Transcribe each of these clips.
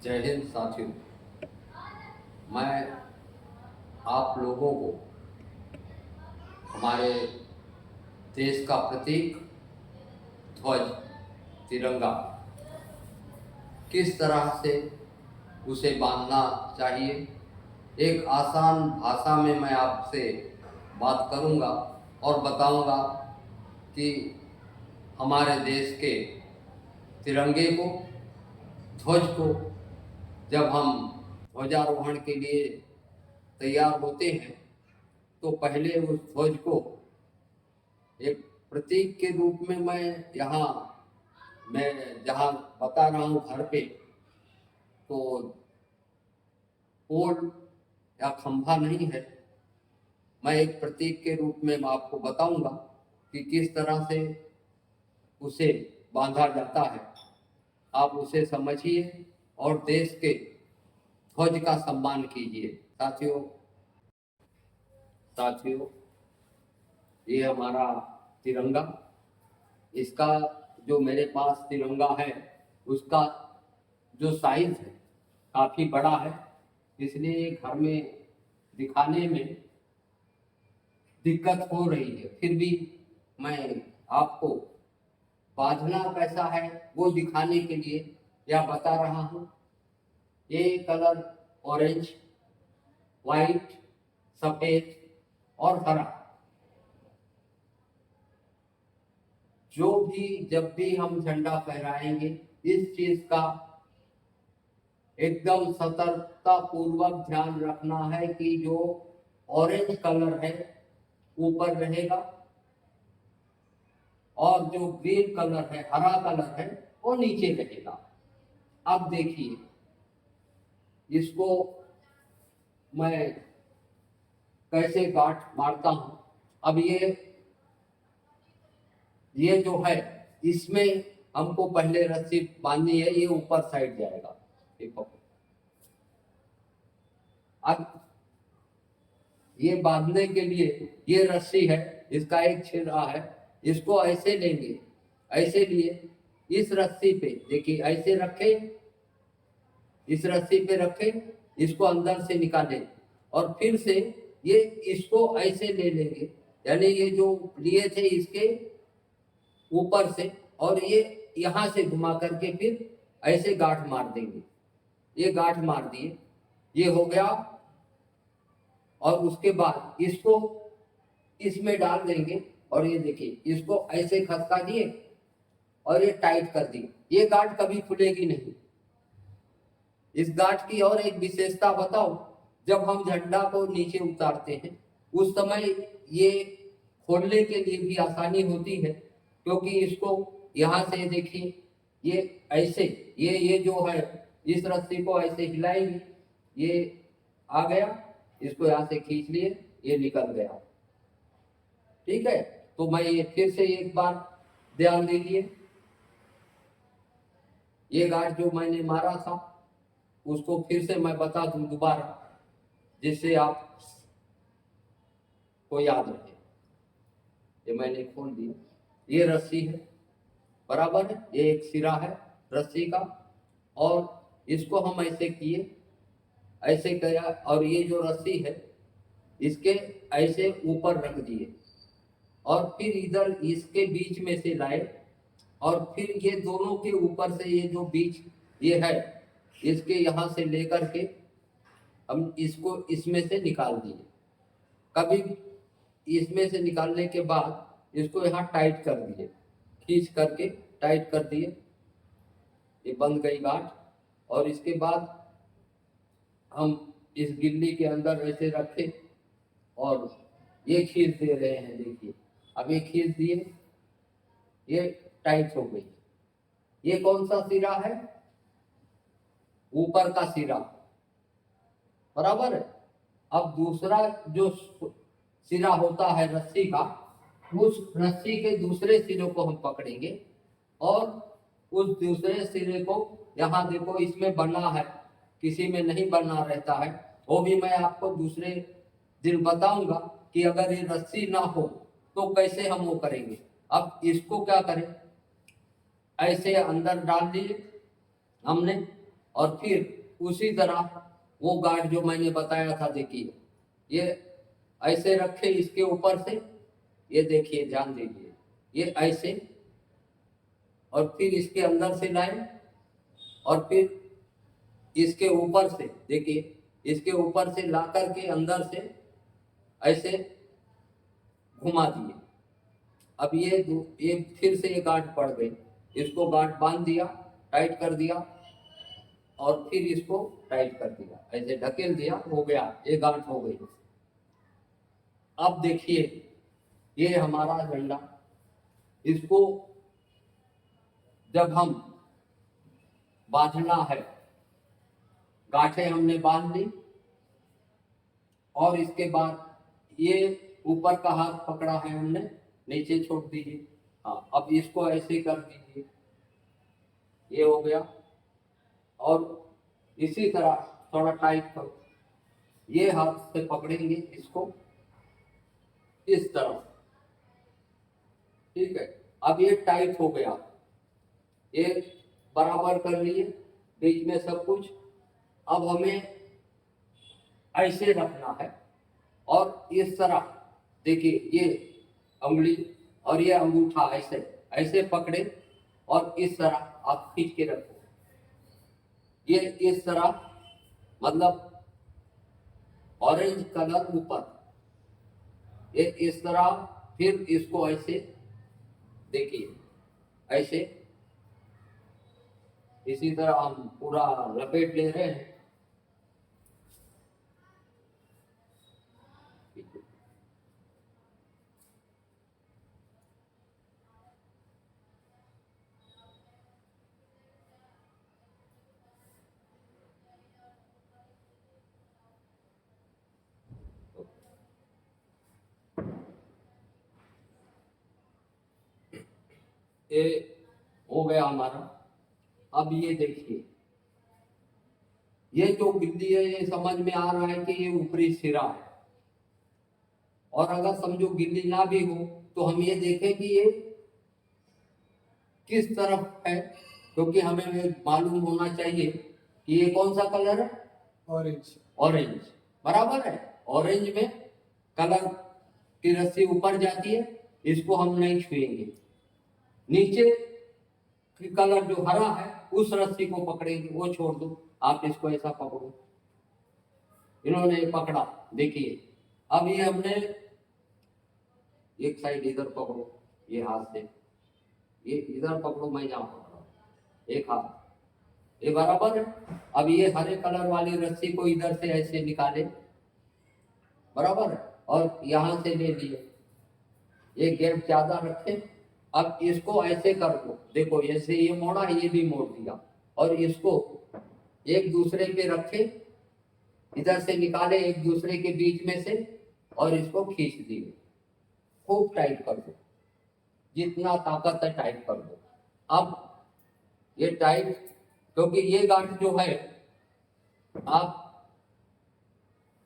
जय हिंद साथियों। मैं आप लोगों को हमारे देश का प्रतीक ध्वज तिरंगा किस तरह से उसे बांधना चाहिए, एक आसान भाषा में मैं आपसे बात करूंगा और बताऊंगा कि हमारे देश के तिरंगे को, ध्वज को जब हम ध्वजारोहण के लिए तैयार होते हैं तो पहले उस ध्वज को एक प्रतीक के रूप में मैं जहाँ बता रहा हूँ घर पे, तो पोल या खंभा नहीं है। मैं एक प्रतीक के रूप में आपको बताऊंगा कि किस तरह से उसे बांधा जाता है। आप उसे समझिए और देश के ध्वज का सम्मान कीजिए। साथियों, ये हमारा तिरंगा, इसका जो मेरे पास तिरंगा है उसका जो साइज है काफी बड़ा है, इसलिए घर में दिखाने में दिक्कत हो रही है। फिर भी मैं आपको बांधना कैसा है वो दिखाने के लिए या बता रहा हूँ। ये कलर ऑरेंज, वाइट, सफेद और हरा, जो भी जब भी हम झंडा फहराएंगे इस चीज का एकदम सतर्कता पूर्वक ध्यान रखना है कि जो ऑरेंज कलर है ऊपर रहेगा और जो ग्रीन कलर है, हरा कलर है, वो नीचे रहेगा। अब देखिए, इसको मैं कैसे गांठ मारता हूं। अब ये जो है, इसमें हमको पहले रस्सी बांधनी है। ये ऊपर साइड जाएगा, देखो। अब ये बांधने के लिए ये रस्सी है, इसका एक छिरा है, इसको ऐसे लेंगे, ऐसे लिए इस रस्सी पे देखिए, ऐसे रखे, इस रस्सी पे रखे, इसको अंदर से निकालें और फिर से ये इसको ऐसे ले लेंगे, यानी ये जो लिए थे इसके ऊपर से, और ये यहां से घुमा करके फिर ऐसे गांठ मार देंगे। ये गांठ मार दिए, ये हो गया। और उसके बाद इसको इसमें डाल देंगे और ये देखिए, इसको ऐसे खसका दिए और ये टाइट कर दिए। ये गांठ कभी खुलेगी नहीं। इस गांठ की और एक विशेषता बताओ, जब हम झंडा को नीचे उतारते हैं उस समय ये खोलने के लिए भी आसानी होती है, क्योंकि इसको यहाँ से देखिए, ये ऐसे ये जो है, इस रस्सी को ऐसे हिलाएंगे, ये आ गया, इसको यहाँ से खींच लिए, ये निकल गया। ठीक है, तो मैं ये फिर से एक बार ध्यान दीजिए, ये गांठ जो मैंने मारा था उसको फिर से मैं बता दूं दोबारा, जिससे आप को याद रहे। ये मैंने खोल दिया, ये रस्सी है, बराबर है, ये एक सिरा है रस्सी का, और इसको हम ऐसे किए, ऐसे किया, और ये जो रस्सी है इसके ऐसे ऊपर रख दिए और फिर इधर इसके बीच में से लाए, और फिर ये दोनों के ऊपर से ये जो बीच ये है, इसके यहाँ से लेकर के हम इसको इसमें से निकाल दिए। कभी इसमें से निकालने के बाद इसको यहाँ टाइट कर दिए, खींच करके टाइट कर दिए, ये बंद गई गांठ। और इसके बाद हम इस गिल्ली के अंदर ऐसे रखे और ये खींच दे रहे हैं, देखिए। अब ये खींच दिए, ये टाइट हो गई। ये कौन सा सिरा है? ऊपर का सिरा, बराबर है। अब दूसरा जो सिरा होता है रस्सी का, उस रस्सी के दूसरे सिरे को हम पकड़ेंगे और उस दूसरे सिरे को, यहाँ देखो इसमें बना है, किसी में नहीं बना रहता है, वो भी मैं आपको दूसरे दिन बताऊंगा कि अगर ये रस्सी ना हो तो कैसे हम वो करेंगे। अब इसको क्या करें, ऐसे अंदर डाल दिए हमने, और फिर उसी तरह वो गांठ जो मैंने बताया था, देखिए ये ऐसे रखे इसके ऊपर से, ये देखिए ध्यान दीजिए, ये ऐसे, और फिर इसके अंदर से लाए, और फिर इसके ऊपर से देखिए, इसके ऊपर से ला करके अंदर से ऐसे घुमा दिए। अब ये फिर से ये गांठ पड़ गई, इसको गांठ बांध दिया, टाइट कर दिया, और फिर इसको टाइट कर दिया, ऐसे ढकेल दिया, हो गया, ये गांठ हो गई। अब देखिए ये हमारा झंडा, इसको जब हम बांधना है, गांठें हमने बांध ली, और इसके बाद ये ऊपर का हाथ पकड़ा है हमने, नीचे छोड़ दीजिए। हाँ, अब इसको ऐसे कर दीजिए, ये हो गया। और इसी तरह थोड़ा टाइट करो, ये हाथ से पकड़ेंगे इसको इस तरफ, ठीक है। अब ये टाइट हो गया, ये बराबर कर लिए बीच में सब कुछ। अब हमें ऐसे रखना है, और इस तरह देखिए, ये उंगली और ये अंगूठा ऐसे ऐसे पकड़े, और इस तरह आप खींच के रखो, ये इस तरह, मतलब ऑरेंज कलर ऊपर, ये इस तरह, फिर इसको ऐसे देखिए, ऐसे इसी तरह हम पूरा लपेट ले रहे हैं। ये हो गया हमारा। अब ये देखिए, ये जो बिल्ली है, ये समझ में आ रहा है कि ये ऊपरी सिरा है, और अगर समझो गिल्ली ना भी हो तो हम ये देखें कि ये किस तरफ है, क्योंकि हमें मालूम होना चाहिए कि ये कौन सा कलर है, ऑरेंज। ऑरेंज, बराबर है। ऑरेंज में कलर की रस्सी ऊपर जाती है, इसको हम नहीं छुएंगे। नीचे की कलर जो हरा है, उस रस्सी को पकड़ेंगे, वो छोड़ दो, आप इसको ऐसा पकड़ो। इन्होंने पकड़ा, देखिए। अब ये हमने एक साइड इधर पकड़ो, ये हाथ से, ये इधर पकड़ो, मैं यहाँ पकड़ा, एक हाथ, ये बराबर है। अब ये हरे कलर वाली रस्सी को इधर से ऐसे निकाले, बराबर है, और यहाँ से ले लिए, ये गैप ज्यादा रखे। अब इसको ऐसे कर दो, देखो ऐसे ये मोड़ा, ये भी मोड़ दिया, और इसको एक दूसरे पे रखे, इधर से निकाले एक दूसरे के बीच में से, और इसको खींच दिए, खूब टाइट कर दो, जितना ताकत है टाइट कर दो। अब ये टाइट, क्योंकि ये गांठ जो है आप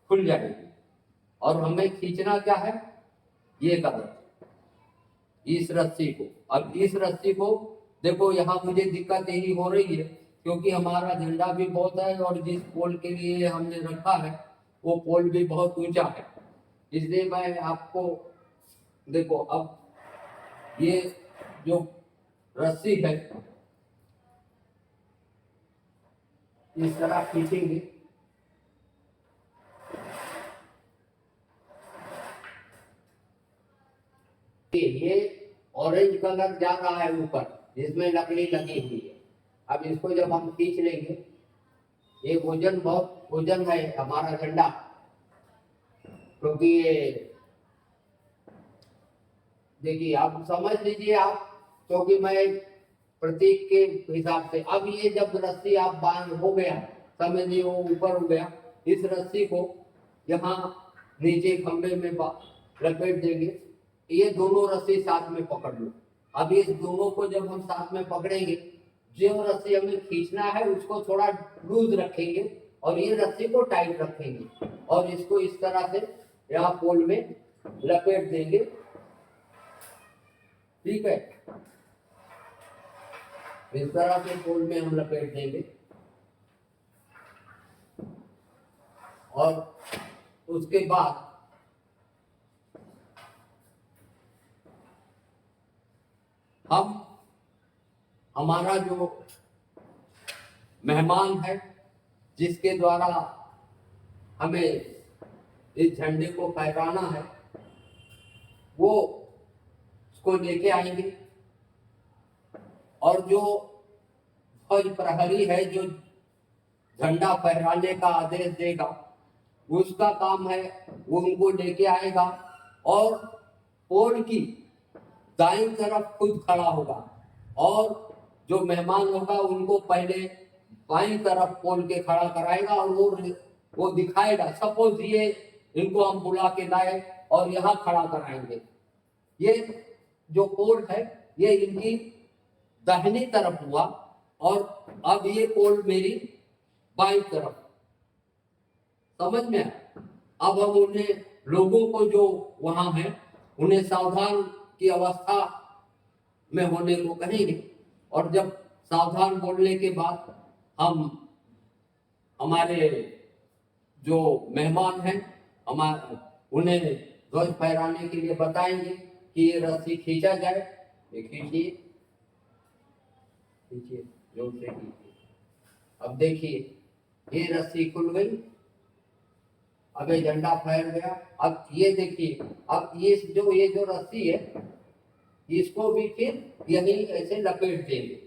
खुल जाएगी, और हमें खींचना क्या है, ये कदम, इस रस्सी को। अब इस रस्सी को देखो, यहाँ मुझे दिक्कत यही हो रही है क्योंकि हमारा झंडा भी बहुत है, और जिस पोल के लिए हमने रखा है वो पोल भी बहुत ऊंचा है, इसलिए मैं आपको देखो, अब ये जो रस्सी है इस तरह खींचेंगे, ये ऑरेंज कलर जा रहा है ऊपर, जिसमें लकड़ी लगी हुई है। अब इसको जब हम खींच लेंगे, ये वजन, बहुत वजन है हमारा झंडा, क्योंकि ये देखिए, आप समझ लीजिए आप, क्योंकि मैं प्रतीक के हिसाब से, अब ये जब रस्सी आप बांध हो गया, समझ लिए वो ऊपर हो गया, इस रस्सी को यहाँ नीचे खंबे में लपेट देंगे, ये दोनों रस्सी साथ में पकड़ लो। अब इस दोनों को जब हम साथ में पकड़ेंगे, जो रस्सी हमें खींचना है उसको थोड़ा लूज रखेंगे, और ये रस्सी को टाइट रखेंगे, और इसको इस तरह से यहाँ पोल में लपेट देंगे, ठीक है। इस तरह से पोल में हम लपेट देंगे, और उसके बाद हम हमारा जो मेहमान है जिसके द्वारा हमें इस झंडे को फहराना है वो उसको लेके आएंगे और जो फौज प्रहरी है जो झंडा फहराने का आदेश देगा उसका काम है वो उनको लेके आएगा और पोल की दाईं तरफ खुद खड़ा होगा और जो मेहमान होगा उनको पहले बाईं तरफ पोल के खड़ा कराएगा और वो दिखाएगा। सपोज ये इनको हम बुला के लाए और यहाँ खड़ा कराएंगे। ये जो पोल है ये इनकी दाहिनी तरफ हुआ और अब ये पोल मेरी बाईं तरफ। समझ में आया? अब हम उन्हें लोगों को जो वहां है उन्हें सावधान की अवस्था में होने को कहेंगे और जब सावधान बोलने के बाद हम हमारे जो मेहमान हैं उन्हें ध्वज फहराने के लिए बताएंगे कि ये रस्सी खींचा जाए। ये खींचिए, खींचिए, जोर से खींचिए। अब देखिए ये रस्सी खुल गई, अब ये झंडा फहर गया। अब ये देखिए, अब ये जो रस्सी है इसको भी फिर यही ऐसे लपेट देंगे।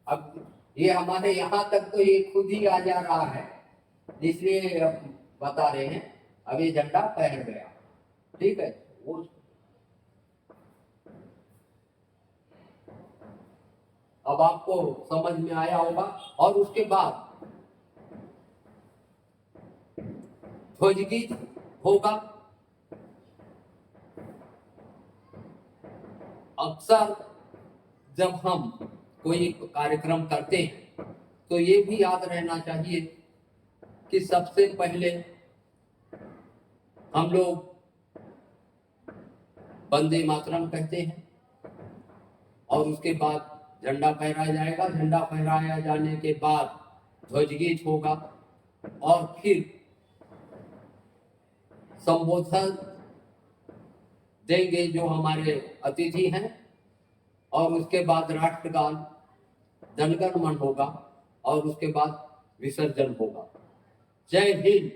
अब ये हमारे यहाँ तक तो ये खुद ही आ जा रहा है, इसलिए अब बता रहे हैं। अब ये झंडा फहर गया, ठीक है। अब आपको समझ में आया होगा। और उसके बाद ध्वजगीत होगा। अक्सर जब हम कोई कार्यक्रम करते हैं तो ये भी याद रहना चाहिए कि सबसे पहले हम लोग वंदे मातरम कहते हैं और उसके बाद झंडा फहराया जाएगा। झंडा फहराया जाने के बाद ध्वजगीत होगा और फिर संबोधन देंगे जो हमारे अतिथि हैं और उसके बाद राष्ट्रगान, जनगण मन होगा और उसके बाद विसर्जन होगा। जय हिंद।